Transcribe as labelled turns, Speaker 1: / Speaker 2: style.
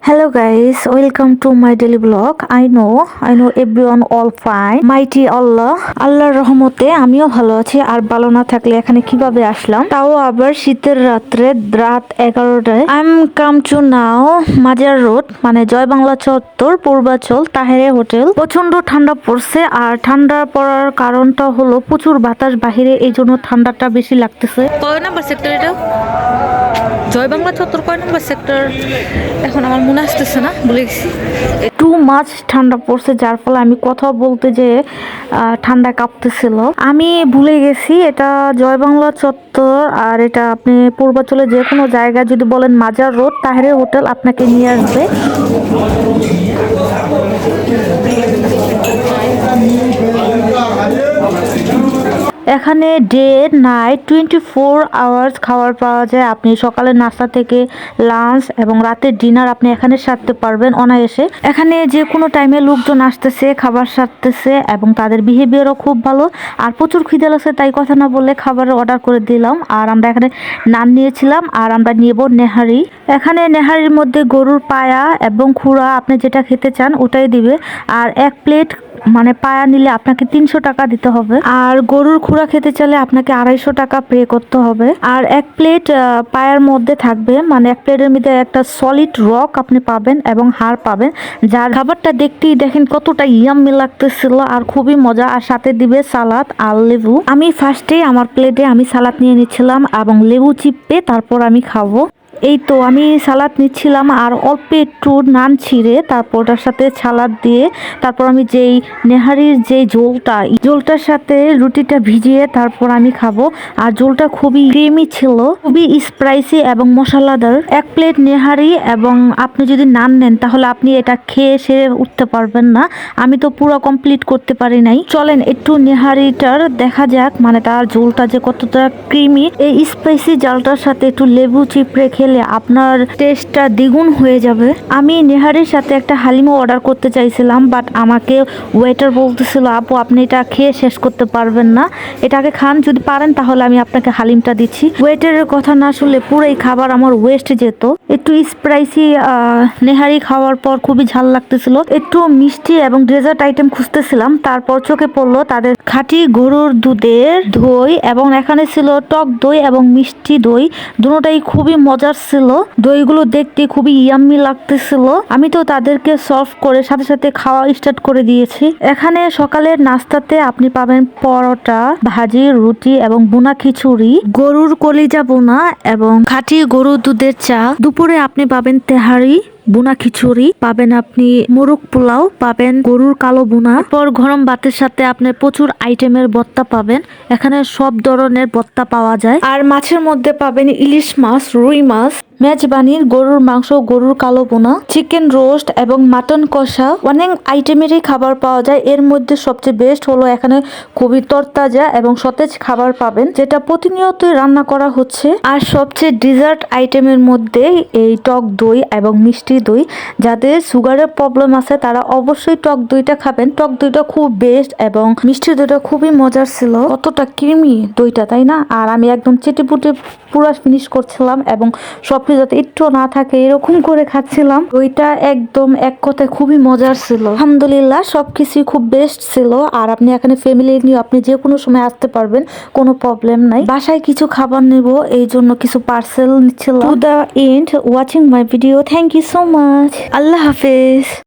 Speaker 1: Hello guys, welcome to my daily vlog. I know everyone all fine. Mighty Allah, আল্লাহর রহমতে আমিও ভালো আছি। আর ভালো না থাকলে এখানে কিভাবে আসলাম, তাও আবার শীতের রাত্রে, রাত 11টায়। I'm come to now মাজার রোড, মানে জয় বাংলা চত্বর, পূর্বাচল তাহেরে হোটেল। প্রচন্ড ঠান্ডা পড়ছে, আর ঠান্ডা পড়ার কারণটা হলো প্রচুর বাতাস বাহিরে, এই জন্য ঠান্ডাটা বেশি লাগতেছে। কয় নাম্বার সেক্টর এটা? জয় বাংলা চত্বর কয় নম্বর সেক্টর এখন আমার মনে আসতেছে না, ভুলে গেছি। টু মাছ ঠান্ডা পড়ছে, যার ফলে আমি কথা বলতে যে ঠান্ডা কাঁপতেছিল। আমি ভুলে গেছি এটা জয় বাংলা চত্বর, আর এটা আপনি পূর্বাচলে যে কোনো জায়গায় যদি বলেন মাজার রোড তাহেরে হোটেল, আপনাকে নিয়ে আসবে। এখানে ডে নাইট 24 আওয়ার্স খাবার পাওয়া যায়। আপনি সকালের নাস্তা থেকে লাঞ্চ এবং রাতের ডিনার আপনি এখানে সারতে পারবেন অনায়াসে। এখানে যে কোনো টাইমে লোকজন আসতেছে, খাবার সারতেছে, এবং তাদের বিহেভিয়ারও খুব ভালো। আর প্রচুর খিদে লাগছে, তাই কথা না বললে খাবারের অর্ডার করে দিলাম। আর আমরা এখানে নান নিয়েছিলাম, আর আমরা নিব নেহারি। এখানে নেহারির মধ্যে গরুর পায়া এবং খুরা, আপনি যেটা খেতে চান ওটাই দিবে। আর এক প্লেট মানে পায়া নিলে আপনাকে 300 টাকা দিতে হবে, আর গরুর খুরা খেতে চাইলে আপনাকে 250 টাকা পে করতে হবে। আর এক প্লেট পায়ার মধ্যে থাকবে, মানে এক প্লেটের মধ্যে একটা সলিড রক আপনি পাবেন এবং হাড় পাবেন, যার খাবারটা দেখতেই দেখেন কতটা ইয়াম্মি লাগতেছিল, আর খুবই মজা। আর সাথে দিবে সালাদ আর লেবু। আমি ফার্স্টে আমার প্লেটে আমি সালাদ নিয়ে নিচ্ছিলাম এবং লেবু চিপে তারপর আমি খাবো। এই তো আমি সালাদ নিচ্ছিলাম, আর অল্প একটু নান ছিঁড়ে তারপর ওটার সাথে সালাদ দিয়ে তারপর আমি যেই নেহারির যে জলটার সাথে রুটিটা ভিজিয়ে তারপর আমি খাবো। আর জলটা খুবই ক্রিমি ছিল, খুবই স্পাইসি এবং মশলাদার। এক প্লেট নেহারি এবং আপনি যদি নান নেন তাহলে আপনি এটা খেয়ে সেরে উঠতে পারবেন না। আমি তো পুরো কমপ্লিট করতে পারি নাই। চলেন একটু নেহারিটার দেখা যাক, মানে তার ঝোলটা যে কতটা ক্রিমি। এই স্পাইসি জালটার সাথে একটু লেবু চিপড়ে খেলে আপনার টেস্টটা দ্বিগুণ হয়ে যাবে। আমি নেহারির সাথে একটা হালিমও অর্ডার করতে চাইছিলাম, বাট আমাকে ওয়েটার বলতেছিল আপু আপনি এটা খেয়ে শেষ করতে পারবেন না, এটাকে খান, যদি পারেন তাহলে আমি আপনাকে হালিমটা দিচ্ছি। ওয়েটারের কথা না শুনলে পুরোই খাবার আমার ওয়েস্ট যেত। একটু স্পাইসি নেহারি খাওয়ার পর খুবই ঝাল লাগতেছিল। একটু মিষ্টি এবং ডেজার্ট আইটেম খুঁজতেছিলাম, তারপর চোখে পড়লো তাদের খাঁটি গরুর দুধের দই, এবং এখানে ছিল টক দই এবং মিষ্টি দই, দুটোটাই খুবই মজার ছিল। দইগুলো দেখতে খুবই ইয়াম্মি লাগতেছিল। আমি তো তাদেরকে সার্ভ করে সাথে সাথে খাওয়া স্টার্ট করে দিয়েছি। এখানে সকালের নাস্তাতে আপনি পাবেন পরোটা, ভাজি, রুটি এবং বোনা খিচুড়ি, গরুর কলিজা বোনা এবং খাঁটি গরুর দুধের চা। দুপুরে আপনি পাবেন তেহারি, বোনা খিচুড়ি পাবেন, আপনি মোরগ পোলাও পাবেন, গরুর কালো বোনা, পর গরম ভাতের সাথে আপনি প্রচুর আইটেমের ভর্তা পাবেন। এখানে সব ধরনের ভর্তা পাওয়া যায়। আর মাছের মধ্যে পাবেন ইলিশ মাছ, রুই মাছ, মেজবানির, গরুর মাংস, গরুর কালো বোনা, চিকেন রোস্ট এবং মাটন কষা। অনেক আইটেমেরই খাবার পাওয়া যায়। এর মধ্যে সবচেয়ে বেস্ট হলো এখানে খুবই তরতাজা এবং সতেজ খাবার পাবেন, যেটা প্রতিনিয়তই রান্না করা হচ্ছে। আর সবচেয়ে ডিজার্ট আইটেমের মধ্যে এই টক দই এবং মিষ্টি দই। যাদের সুগারের প্রবলেম আছে তারা অবশ্যই টক দইটা খাবেন। টক দইটা খুব বেস্ট এবং মিষ্টি দইটা খুবই মজার ছিল। কতটা ক্রিমি দইটা, তাই না? আর আমি একদম চেটেপুটে পুরো ফিনিশ করছিলাম এবং সবকিছু যাতে একটু না থাকে এরকম করে খাচ্ছিলাম। দইটা একদম এক কথায় খুবই মজার ছিল। আলহামদুলিল্লাহ সবকিছুই খুব বেস্ট ছিল। আর আপনি এখানে ফ্যামিলি নিয়ে আপনি যে কোনো সময় আসতে পারবেন, কোনো প্রবলেম নাই। বাসায় কিছু খাবার নেব, এই জন্য কিছু পার্সেল নিচ্ছিলাম। To the end watching my video, thank you so much. আল্লাহ হাফেজ।